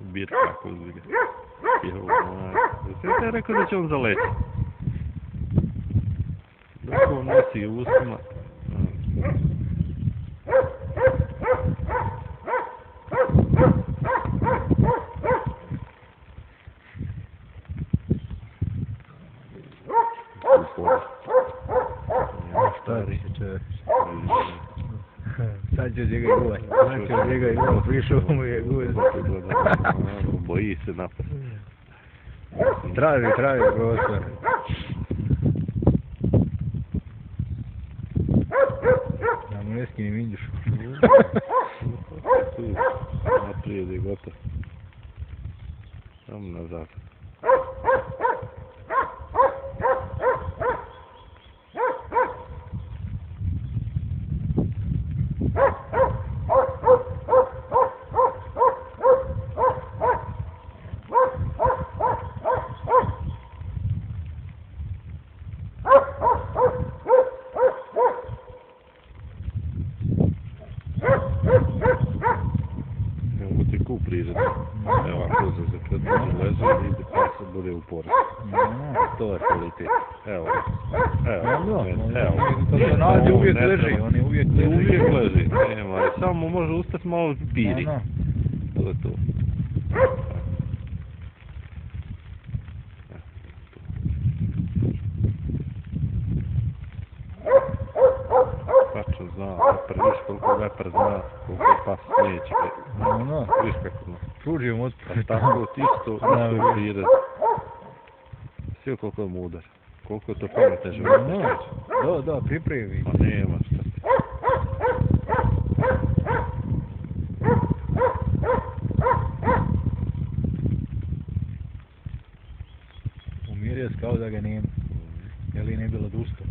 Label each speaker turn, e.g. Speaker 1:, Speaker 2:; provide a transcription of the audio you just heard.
Speaker 1: Birka kako uzviga. Sve je rekao da će on zaletiti. Dok on nosi u ustima.
Speaker 2: Stari se čovjek. Sad će od njega i guvaj. Sad će od njega i guvaj. Prišao mu je guvaj.
Speaker 1: Boji se napast.
Speaker 2: Traži prostor. Da mu ne skini minđušu.
Speaker 1: Naprijed je gotov. Samo nazad. Evo ako se zakretno leže i ide pa se bude u pored. To je kvalitet. Evo.
Speaker 2: To uvijek leži, oni uvijek leži.
Speaker 1: Uvijek leži, nema. Samo može ustati malo biri. To je to. Tačno zna, Veper, viš koliko Veper zna, koliko pas neće. Viš kako zna.
Speaker 2: Pružio mu otpor.
Speaker 1: Tako, isto prired. Sve koliko je mudar. Koliko je to pametne životinje.
Speaker 2: Da, pripremi.
Speaker 1: Ma nema šta ti.
Speaker 2: Umirio se kao da ga nema. Je li ne bilo dusto?